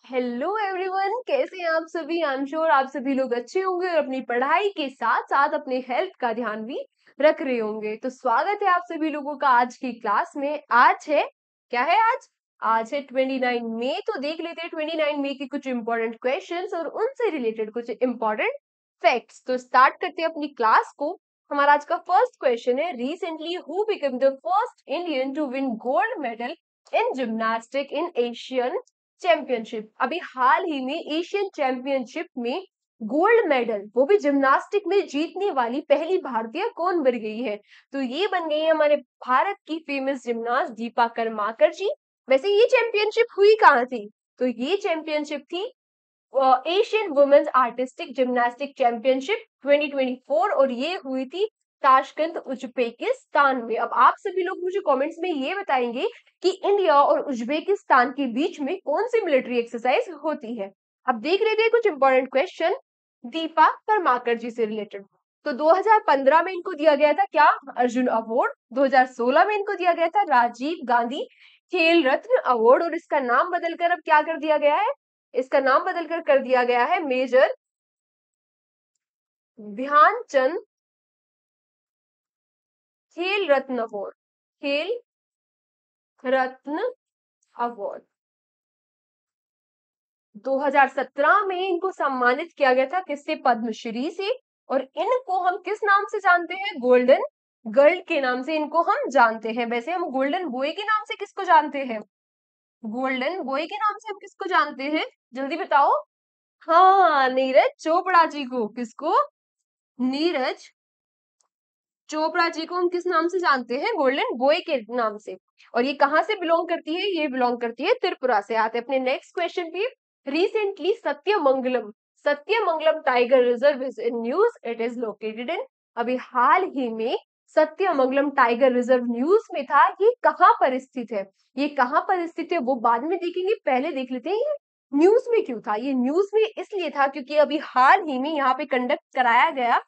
Hello everyone, कैसे हैं आप सभी। आई एम श्योर आप सभी लोग अच्छे होंगे और अपनी पढ़ाई के साथ साथ अपने हेल्थ का ध्यान भी रख रहे होंगे। तो स्वागत है आप सभी लोगों का आज की क्लास में। आज है क्या है आज है 29 मई। तो देख लेते हैं 29 मई के कुछ इंपॉर्टेंट क्वेश्चंस और उनसे रिलेटेड कुछ इंपॉर्टेंट फैक्ट्स। तो स्टार्ट करते हैं अपनी क्लास को। हमारा आज का फर्स्ट क्वेश्चन है, recently who became the first Indian to win gold medal in gymnastic in Asian championship. अभी हाल ही में एशियन चैंपियनशिप में गोल्ड मेडल, वो भी जिम्नास्टिक में जीतने वाली पहली भारतीय कौन बन गई है। तो ये बन गई है हमारे भारत की फेमस जिम्नास्ट दीपा करमाकर जी। वैसे ये चैंपियनशिप हुई कहाँ थी? तो ये चैंपियनशिप थी Asian women's artistic gymnastic championship 2024 और ये हुई थी ताशकंद उज्बेकिस्तान में। अब आप सभी लोग मुझे कमेंट्स में ये बताएंगे कि इंडिया और उज्बेकिस्तान के बीच में कौन सी मिलिट्री एक्सरसाइज होती है। अब देख लेते हैं कुछ इंपॉर्टेंट क्वेश्चन दीपा करमाकर जी से रिलेटेड। तो 2015 में इनको दिया गया था क्या? अर्जुन अवार्ड। 2016 में इनको दिया गया था राजीव गांधी खेल रत्न अवार्ड और इसका नाम बदलकर अब क्या कर दिया गया है? इसका नाम बदलकर कर दिया गया है मेजर ध्यानचंद खेल रत्न अवार्ड। खेल रत्न अवार्ड 2017 में इनको सम्मानित किया गया था किससे? पद्मश्री से। और इनको हम किस नाम से जानते हैं? गोल्डन गर्ल के नाम से इनको हम जानते हैं। वैसे हम गोल्डन बॉय के नाम से किसको जानते हैं? गोल्डन बॉय के नाम से हम किसको जानते हैं? जल्दी बताओ। हाँ, नीरज चोपड़ा जी को। किसको? नीरज चोपड़ा जी को हम किस नाम से जानते हैं? गोल्डन बॉय के नाम से। और ये कहां से बिलोंग करती है? ये बिलोंग करती है त्रिपुरा से। आते हैं अपने नेक्स्ट क्वेश्चन पे। Recently Sathyamangalam tiger reserve is in news, it is located in. अभी हाल ही में सत्यमंगलम टाइगर रिजर्व न्यूज में था। ये कहाँ पर स्थित है? ये कहाँ पर स्थित है वो बाद में देखेंगे, पहले देख लेते हैं ये न्यूज में क्यों था। ये न्यूज में इसलिए था क्योंकि अभी हाल ही में यहाँ पे कंडक्ट कराया गया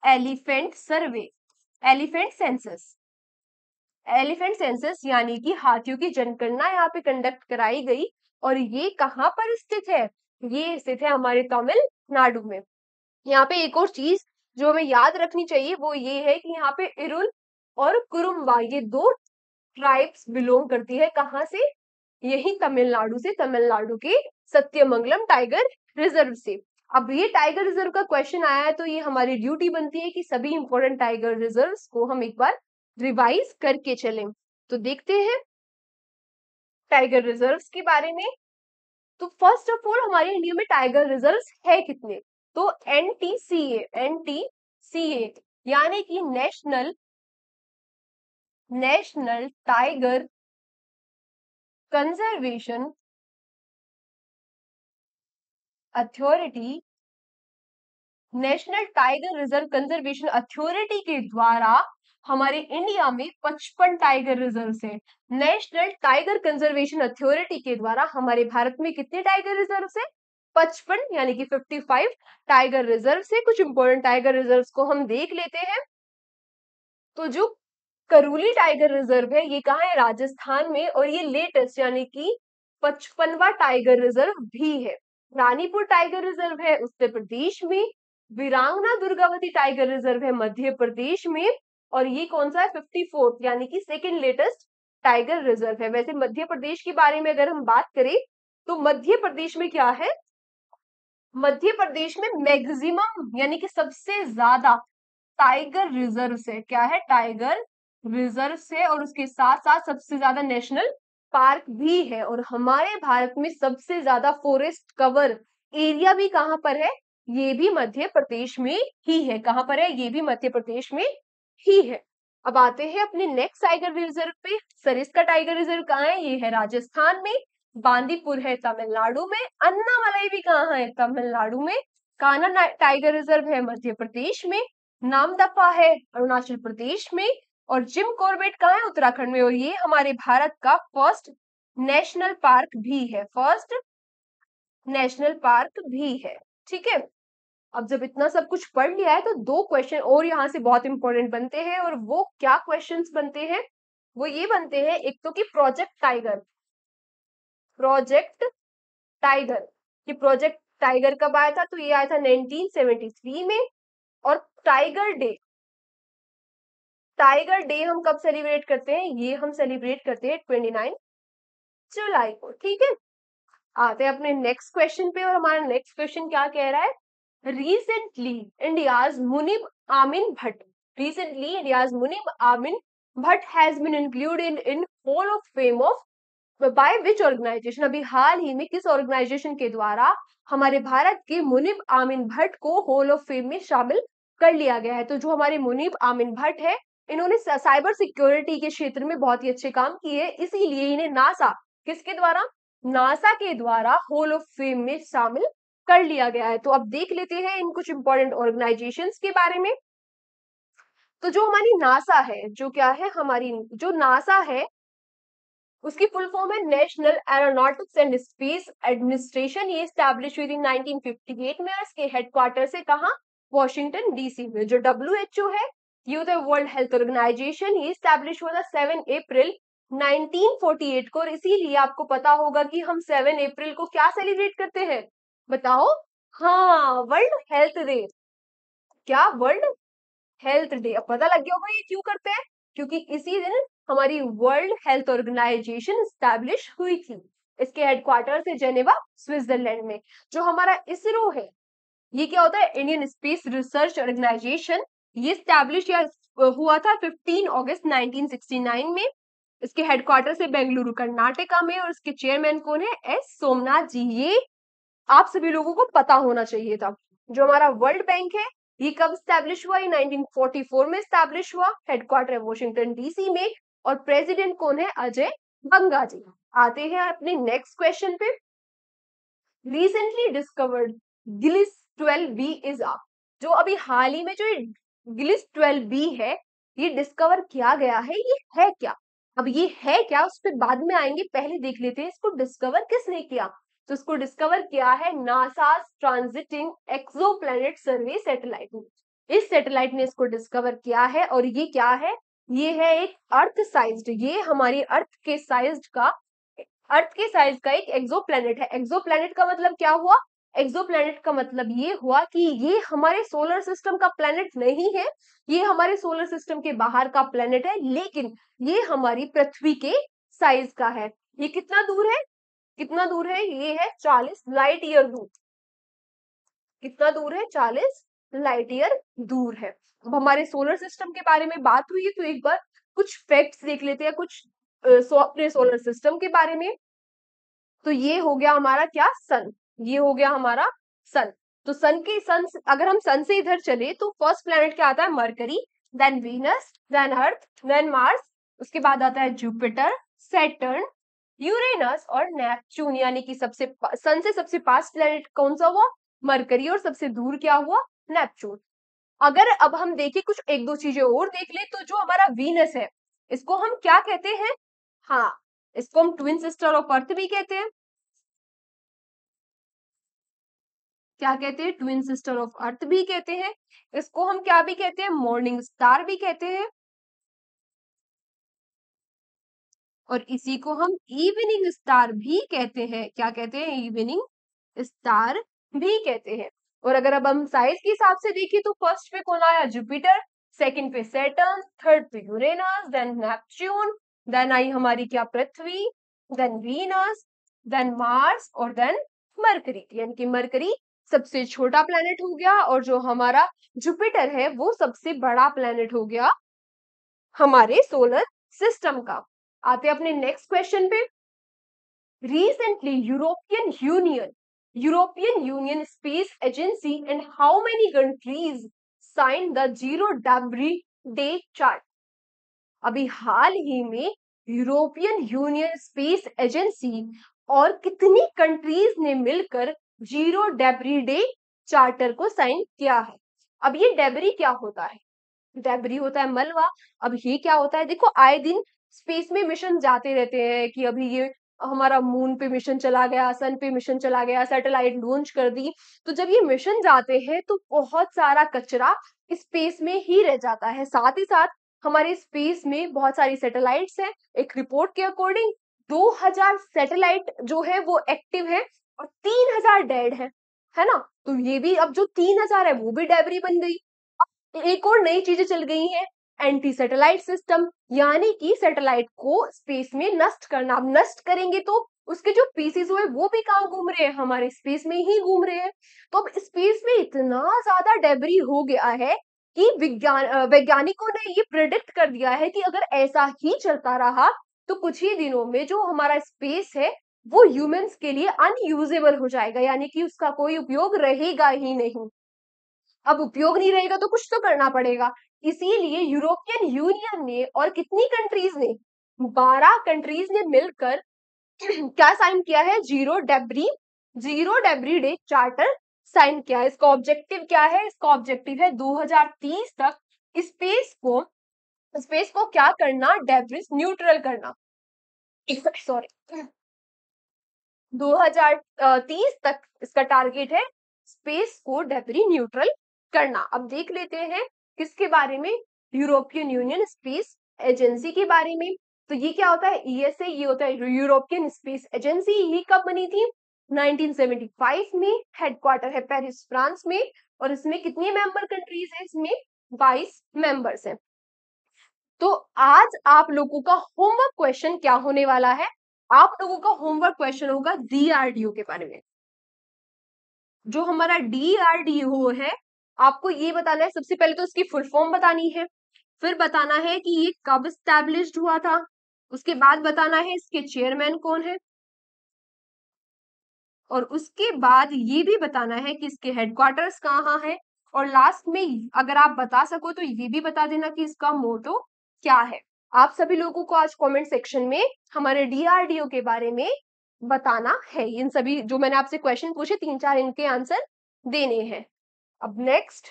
एलिफेंट सर्वे, एलिफेंट सेंसस। एलिफेंट सेंसस यानी कि हाथियों की जनगणना यहाँ पे कंडक्ट कराई गई। और ये कहाँ पर स्थित है? ये स्थित है हमारे तमिलनाडु में। यहाँ पे एक और चीज जो हमें याद रखनी चाहिए वो ये है कि यहाँ पे इरुल और कुरुम्बा ये दो ट्राइब्स बिलोंग करती है। कहाँ से? यही तमिलनाडु से, तमिलनाडु के सत्यमंगलम टाइगर रिजर्व से। अब ये टाइगर रिजर्व का क्वेश्चन आया है तो ये हमारी ड्यूटी बनती है कि सभी इंपॉर्टेंट टाइगर रिजर्व्स को हम एक बार रिवाइज करके चलें। तो देखते हैं टाइगर रिजर्व्स के बारे में। तो फर्स्ट ऑफ ऑल हमारे इंडिया में टाइगर रिजर्व्स है कितने? तो एनटीसीए यानी कि national tiger conservation authority, national tiger reserve conservation authority के द्वारा हमारे इंडिया में 55 टाइगर रिजर्व है। नेशनल टाइगर कंजर्वेशन अथॉरिटी के द्वारा हमारे भारत में कितने टाइगर रिजर्व है? 55 यानी कि 55 टाइगर रिजर्व से। कुछ इंपोर्टेंट टाइगर रिजर्व को हम देख लेते हैं। तो जो करूली टाइगर रिजर्व है ये कहाँ है? राजस्थान में। और ये लेटेस्ट यानी कि 55वां टाइगर रिजर्व भी है। रानीपुर टाइगर रिजर्व है उत्तर प्रदेश में। वीरांगना दुर्गावती टाइगर रिजर्व है मध्य प्रदेश में। और ये कौन सा है? 54th यानी कि सेकेंड लेटेस्ट टाइगर रिजर्व है। वैसे मध्य प्रदेश के बारे में अगर हम बात करें तो मध्य प्रदेश में क्या है? मध्य प्रदेश में मैक्सिमम यानी कि सबसे ज्यादा टाइगर रिजर्व से। क्या है? टाइगर रिजर्व से। और उसके साथ साथ सबसे ज्यादा नेशनल पार्क भी है। और हमारे भारत में सबसे ज्यादा फॉरेस्ट कवर एरिया भी कहां पर है? ये भी मध्य प्रदेश में ही है। कहां पर है? ये भी मध्य प्रदेश में ही है। अब आते हैं अपने नेक्स्ट टाइगर रिजर्व पे। सरिस्का टाइगर रिजर्व कहाँ है? ये है राजस्थान में। बांदीपुर है तमिलनाडु में। अन्नामलाई भी कहाँ है? तमिलनाडु में। कान्हा टाइगर रिजर्व है मध्य प्रदेश में। नामदफा है अरुणाचल प्रदेश में। और जिम कॉर्बेट कहाँ है? उत्तराखंड में। और ये हमारे भारत का फर्स्ट नेशनल पार्क भी है। फर्स्ट नेशनल पार्क भी है। ठीक है। अब जब इतना सब कुछ पढ़ लिया है तो दो क्वेश्चन और यहाँ से बहुत इंपॉर्टेंट बनते हैं। और वो क्या क्वेश्चंस बनते हैं? वो ये बनते हैं एक तो कि प्रोजेक्ट टाइगर। ये प्रोजेक्ट टाइगर कब आया था? तो ये आया था 1973 में। और टाइगर डे हम कब सेलिब्रेट करते हैं? ये हम सेलिब्रेट करते हैं 29 जुलाई को। ठीक है, आते हैं अपने नेक्स्ट क्वेश्चन पे। और हमारा नेक्स्ट क्वेश्चन क्या कह रहा है? Recently India's Munib Amin Bhat, recently India's Munib Amin Bhat has been included in hall of fame of by which organisation? अभी हाल ही में किस ऑर्गेनाइजेशन के द्वारा हमारे भारत के मुनीब आमिन भट्ट को हॉल ऑफ फेम में शामिल कर लिया गया है? तो जो हमारे मुनीब आमिन भट्ट है, इन्होंने साइबर सिक्योरिटी के क्षेत्र में बहुत ही अच्छे काम किए, इसीलिए इन्हें नासा, किसके द्वारा? नासा के द्वारा हॉल ऑफ फेम में शामिल कर लिया गया है। तो अब देख लेते हैं इन कुछ इंपॉर्टेंट ऑर्गेनाइजेशंस के बारे में। तो जो हमारी नासा है, जो क्या है हमारी, जो नासा है उसकी फुल फॉर्म है national aeronautics and space administration. ये स्टैब्लिश हुई थी 1958 में। इसके हेडक्वार्टर से कहा? वॉशिंगटन डीसी में। जो WHO है, ये होता है वर्ल्ड हेल्थ ऑर्गेनाइजेशन। ये स्टैब्लिश हुआ था 7 अप्रैल 1948 को। और इसीलिए आपको पता होगा कि हम 7 अप्रैल को क्या सेलिब्रेट करते हैं? बताओ। हाँ, वर्ल्ड हेल्थ डे। क्या? World health day. अब पता लग गया होगा ये क्यों करते हैं, क्योंकि इसी दिन हमारी वर्ल्ड हेल्थ ऑर्गेनाइजेशन स्टैब्लिश हुई थी। इसके हेडक्वार्टर से जेनेवा, स्विट्जरलैंड में। जो हमारा इसरो है, ये क्या होता है? Indian Space Research Organisation. ये स्टैब्लिश या हुआ था 15 अगस्त 1969 में। इसके हेडक्वार्टर से बेंगलुरु कर्नाटका में। और इसके चेयरमैन कौन है? एस सोमनाथ जी। ये आप सभी लोगों को पता होना चाहिए था। जो हमारा वर्ल्ड बैंक है, ये कब स्टैब्लिश हुआ? ये 1944 में स्टैब्लिश हुआ। हेडक्वार्टर है वॉशिंगटन डीसी में। और प्रेसिडेंट कौन है? अजय बंगा जी। आते हैं अपने नेक्स्ट क्वेश्चन पे। Recently discovered Gillies 12b is a, जो अभी हाल ही में जो गिलिस 12b है, ये डिस्कवर किया गया है। ये है क्या? अब ये है क्या उस पर बाद में आएंगे, पहले देख लेते हैं इसको डिस्कवर किसने किया। तो इसको डिस्कवर किया है नासा ट्रांजिटिंग एक्सोप्लैनेट सर्वे सैटेलाइट ने। इस सैटेलाइट ने इसको डिस्कवर किया है। और ये क्या है? ये है एक अर्थ साइज्ड, ये हमारी अर्थ के साइज का एक एक्सोप्लैनेट है। एक्सोप्लैनेट का मतलब क्या हुआ? एक्सोप्लैनेट का मतलब ये हुआ कि ये हमारे सोलर सिस्टम का प्लैनेट नहीं है, ये हमारे सोलर सिस्टम के बाहर का प्लैनेट है, लेकिन ये हमारी पृथ्वी के साइज का है। ये कितना दूर है? कितना दूर है? ये है 40 लाइट ईयर दूर। कितना दूर है? 40 लाइट ईयर दूर है। अब हमारे सोलर सिस्टम के बारे में बात हुई है, तो एक बार कुछ फैक्ट्स देख लेते हैं, कुछ अपने सोलर सिस्टम के बारे में। तो ये हो गया हमारा क्या? सन। ये हो गया हमारा सन। तो अगर हम सन से इधर चले तो फर्स्ट प्लेनेट क्या आता है? मरकरी, देन वीनस, देन अर्थ, देन मार्स। उसके बाद आता है जुपिटर, सैटर्न, यूरेनस और नेपच्यून। यानी कि सन से सबसे पास प्लेनेट कौन सा हुआ? मरकरी। और सबसे दूर क्या हुआ? नेपच्यून। अगर अब हम देखें कुछ एक दो चीजें और देख ले, तो जो हमारा वीनस है, इसको हम क्या कहते हैं? हाँ, इसको हम ट्विन सिस्टर ऑफ अर्थ भी कहते हैं। क्या कहते हैं? ट्विन सिस्टर ऑफ अर्थ भी कहते हैं। इसको हम क्या भी कहते हैं? मॉर्निंग स्टार भी कहते हैं। और इसी को हम इवनिंग स्टार भी कहते हैं। क्या कहते हैं? इवनिंग स्टार भी कहते हैं। और अगर अब हम साइज के हिसाब से देखें तो फर्स्ट पे कौन आया? जुपिटर, सेकंड पे सैटर्न, थर्ड पे यूरेनस, देन नेपच्यून, देन आई हमारी क्या? पृथ्वी, देन वीनस, देन मार्स और देन मरकरी। यानी कि मरकरी सबसे छोटा प्लेनेट हो गया और जो हमारा जुपिटर है वो सबसे बड़ा प्लेनेट हो गया हमारे सोलर सिस्टम का। आते अपने नेक्स्ट क्वेश्चन पे। Recently, European Union Space Agency and how many countries signed the Zero Debris Day chart? अभी हाल ही में यूरोपियन यूनियन स्पेस एजेंसी और कितनी कंट्रीज ने मिलकर जीरो डेब्री डे चार्टर को साइन किया है? अब ये डेबरी क्या होता है? डेबरी होता है मलबा। अब ये क्या होता है? देखो, आए दिन स्पेस में मिशन जाते रहते हैं कि अभी ये हमारा मून पे मिशन चला गया, सन पे मिशन चला गया, सैटेलाइट लॉन्च कर दी। तो जब ये मिशन जाते हैं तो बहुत सारा कचरा स्पेस में ही रह जाता है। साथ ही साथ हमारे स्पेस में बहुत सारी सैटेलाइट्स हैं। एक रिपोर्ट के अकॉर्डिंग 2000 सैटेलाइट जो है वो एक्टिव है और 3000 डेड है ना? तो ये भी अब जो 3000 है वो भी डेबरी बन गई। अब एक और नई चीजें चल गई हैं, एंटी सैटेलाइट सिस्टम, यानी कि सैटेलाइट को स्पेस में नष्ट करना। अब नष्ट करेंगे तो उसके जो पीसेस हुए वो भी कहाँ घूम रहे हैं, हमारे स्पेस में ही घूम रहे हैं। तो अब स्पेस में इतना ज्यादा डेबरी हो गया है कि वैज्ञानिकों ने ये प्रिडिक्ट कर दिया है कि अगर ऐसा ही चलता रहा तो कुछ ही दिनों में जो हमारा स्पेस है वो ह्यूमंस के लिए अनयूजेबल हो जाएगा, यानी कि उसका कोई उपयोग रहेगा ही नहीं। अब उपयोग नहीं रहेगा तो कुछ तो करना पड़ेगा। इसीलिए यूरोपियन यूनियन ने और कितनी कंट्रीज ने, 12 कंट्रीज ने मिलकर क्या साइन किया है, जीरो डेब्री डे चार्टर साइन किया है। इसका ऑब्जेक्टिव क्या है? इसका ऑब्जेक्टिव है 2030 तक स्पेस को स्पेस को क्या करना, डेब्रिस न्यूट्रल करना। सॉरी, 2030 तक इसका टारगेट है स्पेस को डेब्री न्यूट्रल करना। अब देख लेते हैं किसके बारे में, यूरोपियन यूनियन स्पेस एजेंसी के बारे में। तो ये क्या होता है, ईएसए, ये होता है यूरोपियन स्पेस एजेंसी। ये कब बनी थी? 1975 में। हेडक्वार्टर है पेरिस, फ्रांस में। और इसमें कितनी मेंबर कंट्रीज है? इसमें 22 मेंबर्स हैं। तो आज आप लोगों का होमवर्क क्वेश्चन क्या होने वाला है? आप लोगों का होमवर्क क्वेश्चन होगा डीआरडीओ के बारे में। जो हमारा डीआरडीओ है, आपको ये बताना है, सबसे पहले तो इसकी फुल फॉर्म बतानी है, फिर बताना है कि ये कब स्टैब्लिश्ड हुआ था, उसके बाद बताना है इसके चेयरमैन कौन है, और उसके बाद ये भी बताना है कि इसके हेडक्वार्टर्स कहाँ है, और लास्ट में अगर आप बता सको तो ये भी बता देना कि इसका मोटो क्या है। आप सभी लोगों को आज कमेंट सेक्शन में हमारे डीआरडीओ के बारे में बताना है। इन सभी जो मैंने आपसे क्वेश्चन पूछे, 3-4 इनके आंसर देने हैं। अब नेक्स्ट,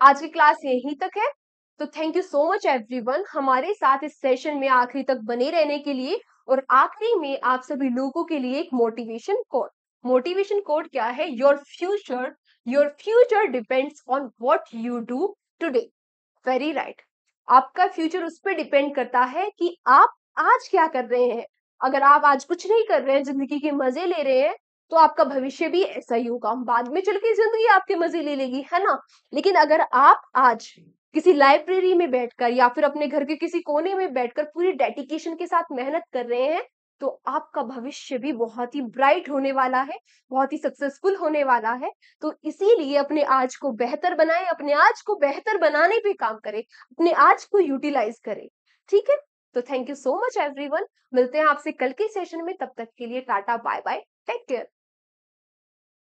आज की क्लास यहीं तक है। तो thank you so much everyone हमारे साथ इस सेशन में आखिरी तक बने रहने के लिए। और आखिरी में आप सभी लोगों के लिए एक मोटिवेशन कोड। मोटिवेशन कोड क्या है? Your future depends on what you do today. Very right. आपका फ्यूचर उस पर डिपेंड करता है कि आप आज क्या कर रहे हैं। अगर आप आज कुछ नहीं कर रहे हैं, जिंदगी के मजे ले रहे हैं, तो आपका भविष्य भी ऐसा ही होगा। बाद में चल के जिंदगी आपके मजे ले लेगी, है ना? लेकिन अगर आप आज किसी लाइब्रेरी में बैठकर या फिर अपने घर के किसी कोने में बैठकर पूरी डेडिकेशन के साथ मेहनत कर रहे हैं, तो आपका भविष्य भी बहुत ही ब्राइट होने वाला है, बहुत ही सक्सेसफुल होने वाला है। तो इसीलिए अपने आज को बेहतर बनाएं, अपने आज को बेहतर बनाने पे काम करें, अपने आज को यूटिलाइज करें। ठीक है? तो thank you so much everyone. मिलते हैं आपसे कल के सेशन में। तब तक के लिए tata bye bye, take care.